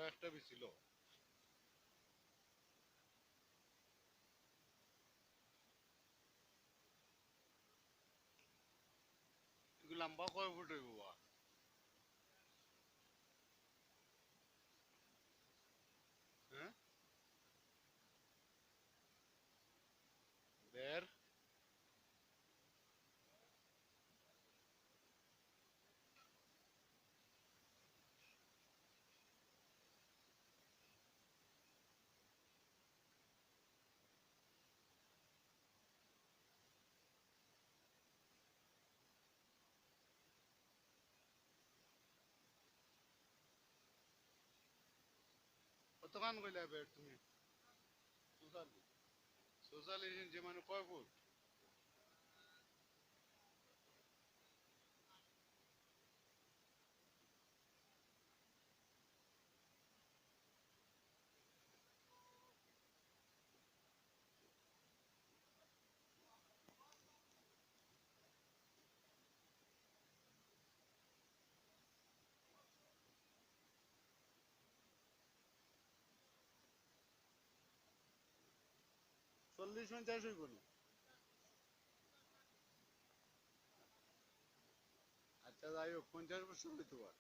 একটা বিছিল এগুলো লম্বা কয় ফুট হইব বা? হ্যাঁ, দেড়। 'কতখান কইলা বেড তুমি? ৪৪। ৪৪ ইঞ্চি মানে কয় ফুট? ৪০-৫০ হইব না? আচ্ছা যাই হোক, ৫০ বছর হইতো আর।